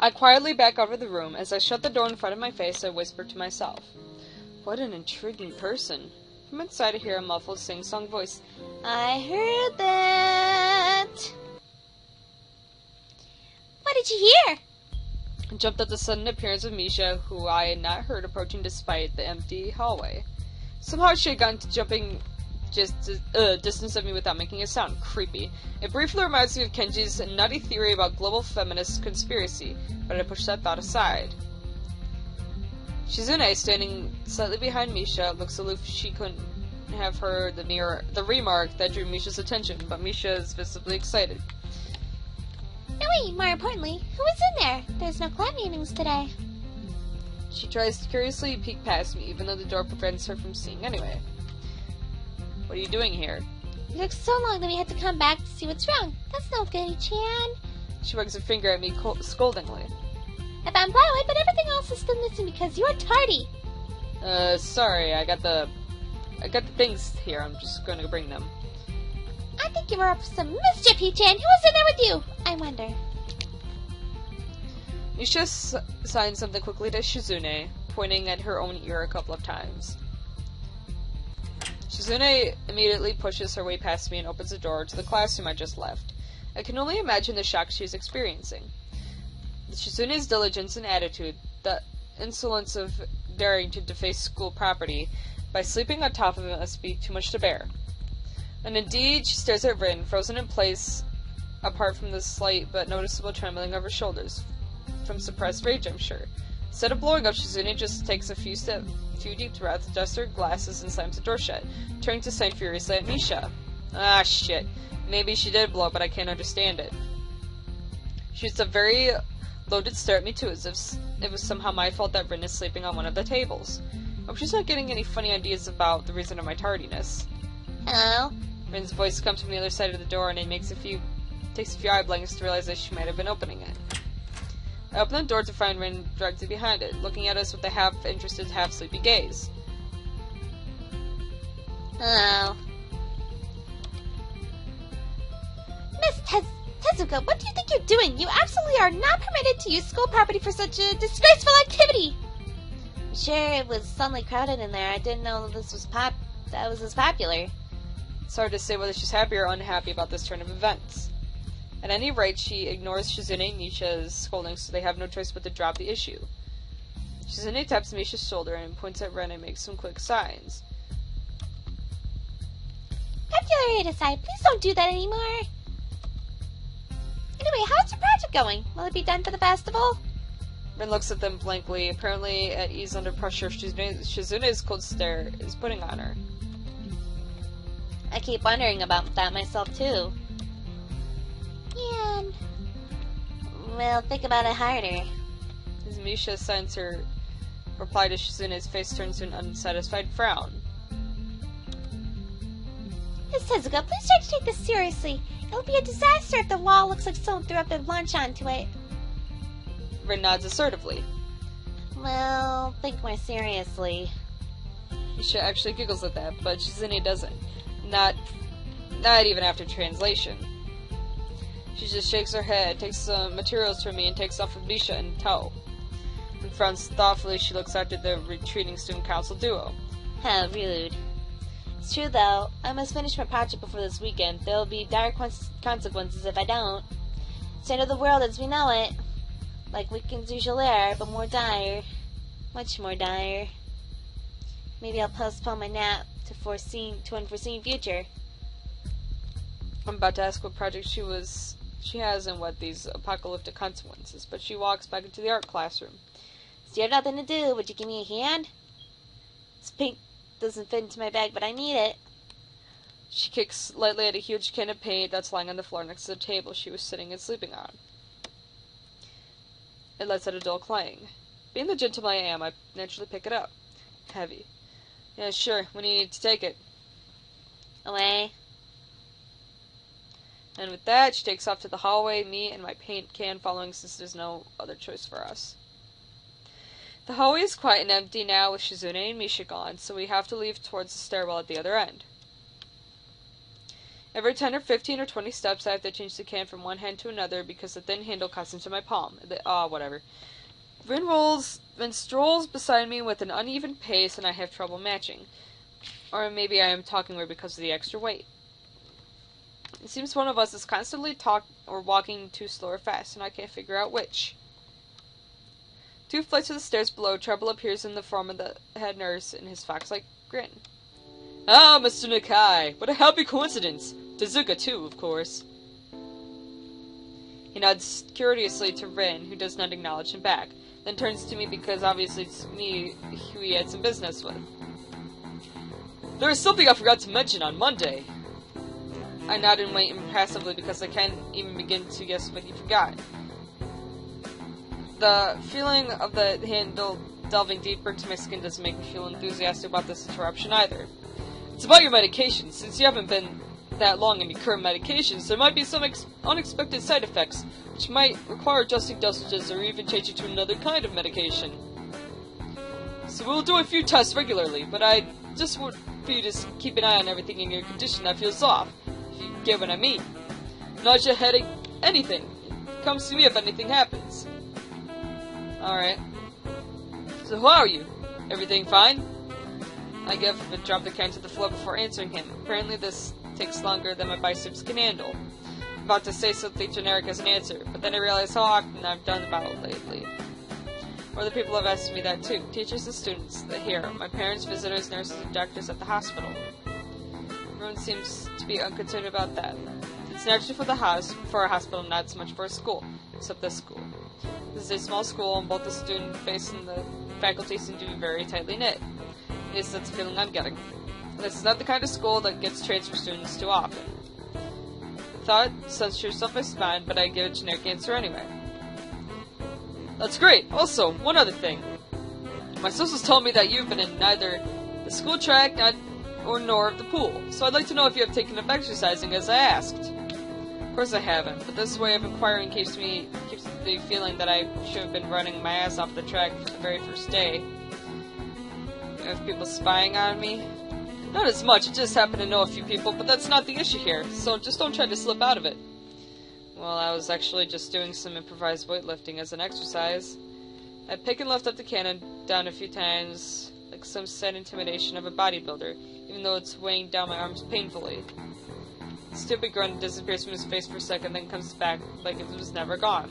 I quietly back out of the room. As I shut the door in front of my face, I whisper to myself, "What an intriguing person." From inside I hear a muffled sing-song voice. I heard that. What did you hear? I jumped at the sudden appearance of Misha, who I had not heard approaching despite the empty hallway. Somehow she had gotten to jumping distance of me without making a sound. Creepy. It briefly reminds me of Kenji's nutty theory about global feminist conspiracy, but I pushed that thought aside. Shizune, standing slightly behind Misha, looks aloof. She couldn't have heard the remark that drew Misha's attention, but Misha is visibly excited. No, wait, more importantly, who is in there? There's no club meetings today. She tries to curiously peek past me, even though the door prevents her from seeing anyway. What are you doing here? It took so long that we had to come back to see what's wrong. That's no good, Chan. She wags a finger at me scoldingly. I found plywood, but everything else is still missing because you're tardy. Sorry, I got the things here. I'm just going to bring them. I think you were up for some mischief, Chan. Who was in there with you? I wonder. Misha signs something quickly to Shizune, pointing at her own ear a couple of times. Shizune immediately pushes her way past me and opens the door to the classroom I just left. I can only imagine the shock she is experiencing. Shizune's diligence and attitude, the insolence of daring to deface school property by sleeping on top of it, must be too much to bear. And indeed, she stares at Rin, frozen in place, apart from the slight but noticeable trembling of her shoulders. From suppressed rage, I'm sure. Instead of blowing up, Shizune just takes a few deep breaths, adjusts her glasses, and slams the door shut, turning to sign furiously at Misha. Ah, shit. Maybe she did blow up, but I can't understand it. She shoots a very loaded stare at me, too, as if it was somehow my fault that Rin is sleeping on one of the tables. I hope she's not getting any funny ideas about the reason of my tardiness. Hello? Rin's voice comes from the other side of the door, and it takes a few eye blinks to realize that she might have been opening it. I open the door to find Rin directly behind it, looking at us with a half-interested, half-sleepy gaze. Hello? Miss Tezuka, what do you think you're doing? You absolutely are not permitted to use school property for such a disgraceful activity! I'm sure it was suddenly crowded in there. I didn't know that was as popular. It's hard to say whether she's happy or unhappy about this turn of events. At any rate, she ignores Shizune and Misha's scolding, so they have no choice but to drop the issue. Shizune taps Misha's shoulder and points at Ren and makes some quick signs. Popularity aside, please don't do that anymore. Anyway, how's your project going? Will it be done for the festival? Ren looks at them blankly, apparently at ease under pressure Shizune's cold stare is putting on her. I keep wondering about that myself, too. And well, think about it harder. As Misha signs her reply to Shizune's face turns to an unsatisfied frown. Miss Tezuka, please try to take this seriously. It'll be a disaster if the wall looks like someone threw up their lunch onto it. Rin nods assertively. Well, think more seriously. Misha actually giggles at that, but Shizune doesn't. Not even after translation. She just shakes her head, takes some materials from me, and takes off with Misha in tow. And frowns thoughtfully, she looks after the retreating student council duo. How rude. It's true, though. I must finish my project before this weekend. There will be dire consequences if I don't. It's the end of the world as we know it. Like weekends usually are, but more dire. Much more dire. Maybe I'll postpone my nap to unforeseen future. I'm about to ask what project she has and what these apocalyptic consequences, but she walks back into the art classroom. So you have nothing to do. Would you give me a hand? This paint doesn't fit into my bag, but I need it. She kicks lightly at a huge can of paint that's lying on the floor next to the table she was sitting and sleeping on. It lets out a dull clang. Being the gentleman I am, I naturally pick it up. Heavy. Yeah, sure, when you need to take it. Away. And with that, she takes off to the hallway, me and my paint can following since there's no other choice for us. The hallway is quiet and empty now with Shizune and Misha gone, so we have to leave towards the stairwell at the other end. Every 10 or 15 or 20 steps, I have to change the can from one hand to another because the thin handle cuts into my palm. Whatever. Rin strolls beside me with an uneven pace, and I have trouble matching. Or maybe I am talking weird because of the extra weight. It seems one of us is constantly walking too slow or fast, and I can't figure out which. 2 flights of the stairs below, trouble appears in the form of the head nurse in his fox-like grin. Ah, Mr. Nakai, what a happy coincidence! Tezuka, too, of course. He nods courteously to Rin, who does not acknowledge him back, then turns to me because obviously it's me who he had some business with. There is something I forgot to mention on Monday. I nod and wait impassively because I can't even begin to guess what he forgot. The feeling of the handle delving deeper into my skin doesn't make me feel enthusiastic about this interruption either. It's about your medications. Since you haven't been that long in your current medications, there might be some unexpected side effects, which might require adjusting dosages or even changing to another kind of medication. So we'll do a few tests regularly, but I just want for you to keep an eye on everything in your condition that feels off, if you get what I mean. Nausea, headache, anything. Come see me if anything happens. Alright. So how are you? Everything fine? I give and drop the can to the floor before answering him. Apparently this takes longer than my biceps can handle. I'm about to say something generic as an answer, but then I realize how often I've done about it lately. Other people have asked me that too. Teachers and students here, my parents, visitors, nurses, and doctors at the hospital. Everyone seems to be unconcerned about that. It's naturally for a hospital, not so much for a school, except this school. This is a small school, and both the student base and the faculty seem to be very tightly knit. At least that's the feeling I'm getting. This is not the kind of school that gets transfer students too often. The thought censors off my spine, but I give a generic answer anyway. That's great! Also, one other thing. My sources told me that you've been in neither the school track nor of the pool, so I'd like to know if you have taken up exercising as I asked. Of course I haven't, but this way of inquiring keeps the feeling that I should have been running my ass off the track for the very first day. Have people spying on me? Not as much, I just happen to know a few people, but that's not the issue here, so just don't try to slip out of it. Well, I was actually just doing some improvised weightlifting as an exercise. I pick and lift up the cannon down a few times, like some sad intimidation of a bodybuilder, even though it's weighing down my arms painfully. The stupid grunt disappears from his face for a second, then comes back like it was never gone.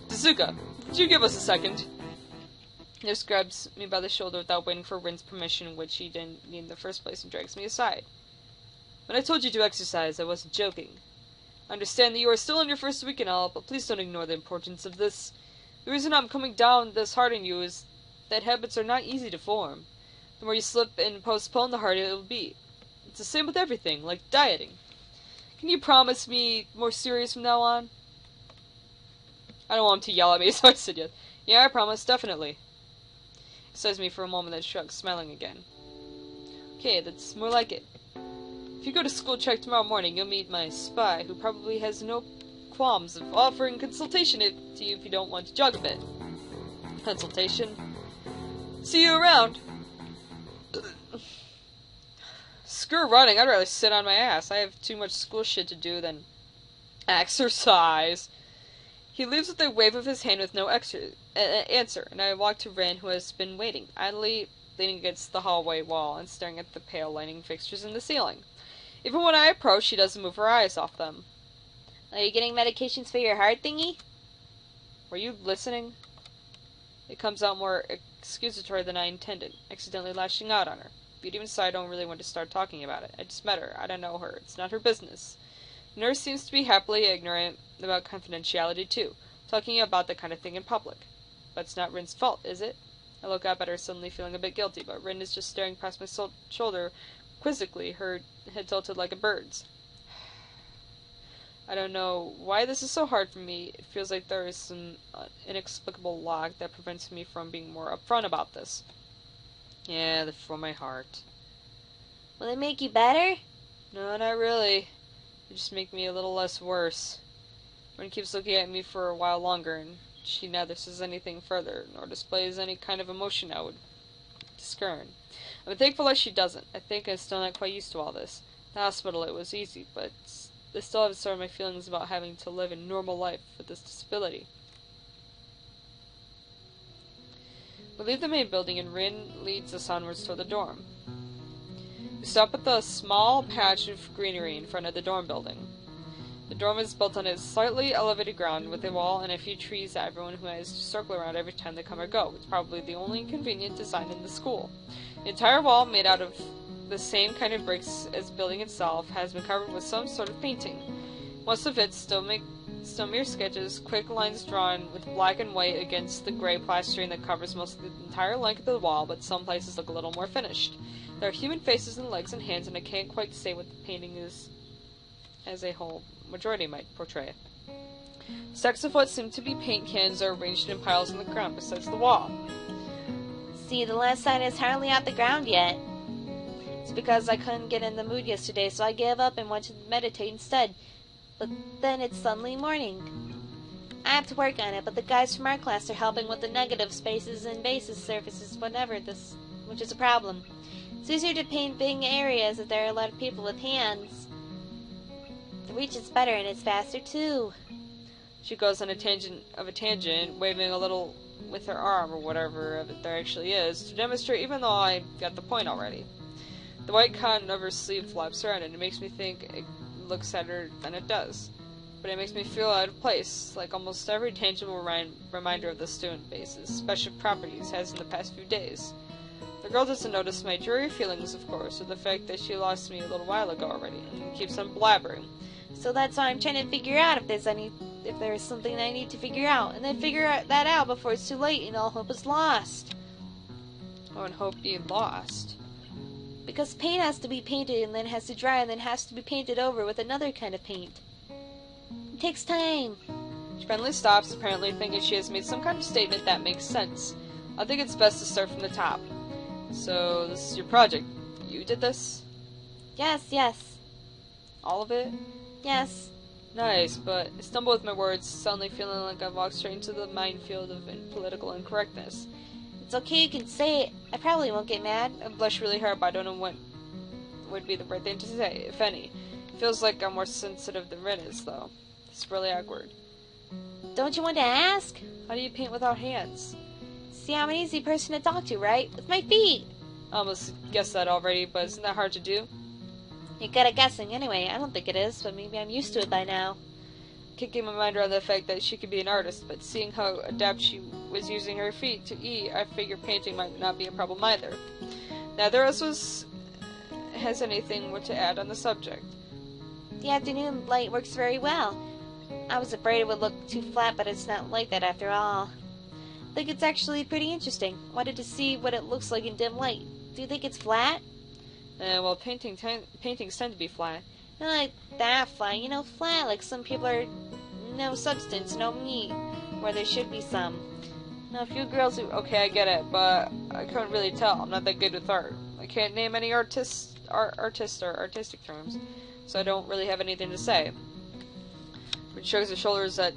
Tezuka, could you give us a second? Nurse grabs me by the shoulder without waiting for Rin's permission, which he didn't need in the first place, and drags me aside. When I told you to exercise, I wasn't joking. I understand that you are still in your first week and all, but please don't ignore the importance of this. The reason I'm coming down this hard on you is that habits are not easy to form. The more you slip and postpone, the harder it will be. It's the same with everything, like dieting. Can you promise me more serious from now on? I don't want him to yell at me, so I said yes. Yeah, I promise, definitely. He says me for a moment, then shrugs, smiling again. Okay, that's more like it. If you go to school track tomorrow morning, you'll meet my spy, who probably has no qualms of offering consultation to you if you don't want to jog a bit. Consultation? See you around! Screw running, I'd rather sit on my ass. I have too much school shit to do than exercise. He leaves with a wave of his hand with no answer, and I walk to Rin, who has been waiting, idly leaning against the hallway wall and staring at the pale lighting fixtures in the ceiling. Even when I approach, she doesn't move her eyes off them. Are you getting medications for your heart thingy? Were you listening? It comes out more excusatory than I intended, accidentally lashing out on her. But even so, I don't really want to start talking about it. I just met her. I don't know her. It's not her business. The nurse seems to be happily ignorant about confidentiality, too, talking about that kind of thing in public. But it's not Rin's fault, is it? I look up at her, suddenly feeling a bit guilty, but Rin is just staring past my shoulder, quizzically, her head tilted like a bird's. I don't know why this is so hard for me. It feels like there is some inexplicable lock that prevents me from being more upfront about this. Yeah, for my heart. Will it make you better? No, not really. It just make me a little less worse. Rin keeps looking at me for a while longer, and she neither says anything further, nor displays any kind of emotion I would discern. I'm thankful that she doesn't. I think I'm still not quite used to all this. the hospital it was easy, but I still have sort of my feelings about having to live a normal life with this disability. We leave the main building and Rin leads us onwards toward the dorm. We stop at the small patch of greenery in front of the dorm building. The dorm is built on a slightly elevated ground with a wall and a few trees that everyone who has to circle around every time they come or go. It's probably the only convenient design in the school. The entire wall, made out of the same kind of bricks as the building itself, has been covered with some sort of painting. Most of it still mere sketches, quick lines drawn with black and white against the gray plastering that covers most of the entire length of the wall, but some places look a little more finished. There are human faces and legs and hands, and I can't quite say what the painting is as a whole majority might portray. Stacks of what seem to be paint cans are arranged in piles on the ground besides the wall. See, the last sign is hardly off the ground yet. It's because I couldn't get in the mood yesterday, so I gave up and went to meditate instead. But then it's suddenly morning. I have to work on it, but the guys from our class are helping with the negative spaces and basis surfaces, which is a problem. It's easier to paint big areas if there are a lot of people with hands. The reach is better and it's faster too. She goes on a tangent, waving a little with her arm or whatever of it there actually is, to demonstrate even though I got the point already. The white cotton of her sleeve flaps around and it makes me think it looks sadder than it does. But it makes me feel out of place, like almost every tangible reminder of the student base's special properties has in the past few days. The girl doesn't notice my dreary feelings, of course, or the fact that she lost me a little while ago already, and keeps on blabbering. So that's why I'm trying to figure out if there's something I need to figure out, and then figure that out before it's too late and all hope is lost. Oh, and hope be lost. Because paint has to be painted and then has to dry and then has to be painted over with another kind of paint. It takes time. She finally stops, apparently thinking she has made some kind of statement that makes sense. I think it's best to start from the top. So, this is your project. You did this? Yes. All of it? Yes. Nice, but I stumble with my words, suddenly feeling like I've walked straight into the minefield of political incorrectness. It's okay, you can say it. I probably won't get mad. I blush really hard, but I don't know what would be the right thing to say, if any. It feels like I'm more sensitive than Rin is, though. It's really awkward. Don't you want to ask? How do you paint without hands? See, I'm an easy person to talk to, right? With my feet. I almost guessed that already, but isn't that hard to do? You're good at guessing anyway. I don't think it is, but maybe I'm used to it by now. Kicking my mind around the fact that she could be an artist, but seeing how adept she was using her feet to eat, I figure painting might not be a problem either. Neither of us has anything to add on the subject. The afternoon light works very well. I was afraid it would look too flat, but it's not like that after all. I think it's actually pretty interesting. Wanted to see what it looks like in dim light. Do you think it's flat? Well, paintings tend to be flat. Not like that flat, flat, like some people are no substance, no meat, where there should be some. Now, a few girls who... Okay, I get it, but I couldn't really tell. I'm not that good with art. I can't name any artistic terms, so I don't really have anything to say. Which shrugs her shoulders at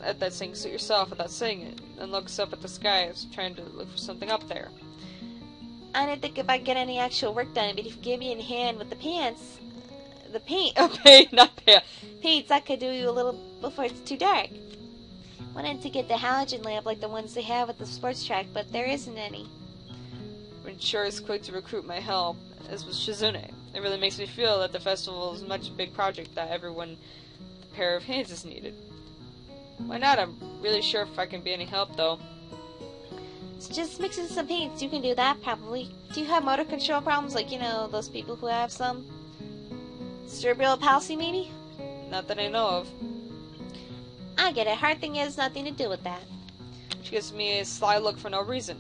that saying suit yourself without saying it, and looks up at the sky as trying to look for something up there. I didn't think if I'd get any actual work done, but if you give me a hand with the paint, not pants. Paints, I could do you a little before it's too dark. Wanted to get the halogen lamp like the ones they have at the sports track, but there isn't any. Rin sure is quick to recruit my help, as was Shizune. It really makes me feel that the festival is much a big project that everyone with a pair of hands is needed. Why not? I'm really sure if I can be any help, though. It's just mixing some paints. You can do that, probably. Do you have motor control problems, like, those people who have some? Cerebral palsy, maybe? Not that I know of. I get it. Hard thing has nothing to do with that. She gives me a sly look for no reason.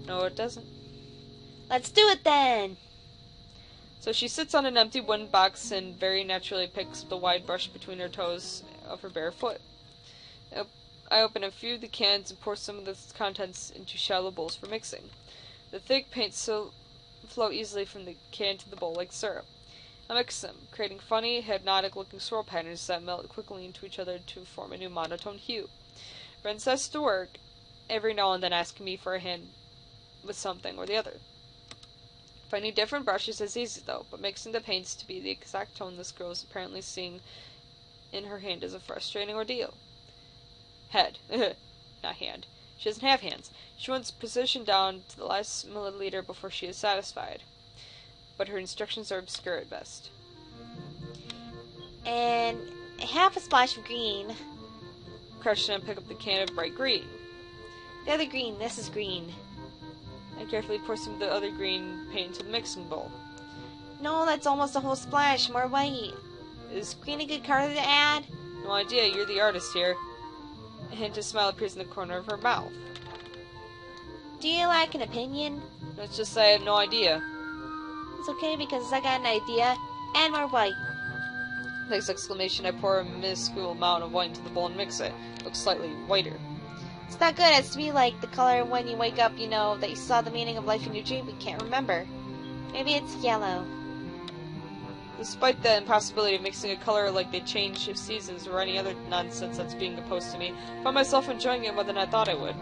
No, it doesn't. Let's do it, then! So she sits on an empty wooden box and very naturally picks up the wide brush between her toes of her bare foot. I open a few of the cans and pour some of the contents into shallow bowls for mixing. The thick paints flow easily from the can to the bowl like syrup. I mix them, creating funny, hypnotic-looking swirl patterns that melt quickly into each other to form a new monotone hue. Ren sets to work, every now and then asking me for a hand with something or the other. Finding different brushes is easy, though, but mixing the paints to be the exact tone this girl is apparently seeing in her hand is a frustrating ordeal. Head. Not hand. She doesn't have hands. She wants precision down to the last milliliter before she is satisfied. But her instructions are obscure at best. And half a splash of green. Crouch down and pick up the can of bright green. The other green. This is green. I carefully pour some of the other green paint into the mixing bowl. No, that's almost a whole splash. More white. Is green a good color to add? No idea, you're the artist here. A hint of smile appears in the corner of her mouth. Do you like an opinion? Let's just say I have no idea. It's okay because I got an idea. Add more white. Next exclamation, I pour a minuscule amount of white into the bowl and mix it. Looks slightly whiter. It's not good. It has to be like the color when you wake up, you know, that you saw the meaning of life in your dream but can't remember. Maybe it's yellow. Despite the impossibility of mixing a color like the change of seasons or any other nonsense that's being opposed to me, I found myself enjoying it more than I thought I would.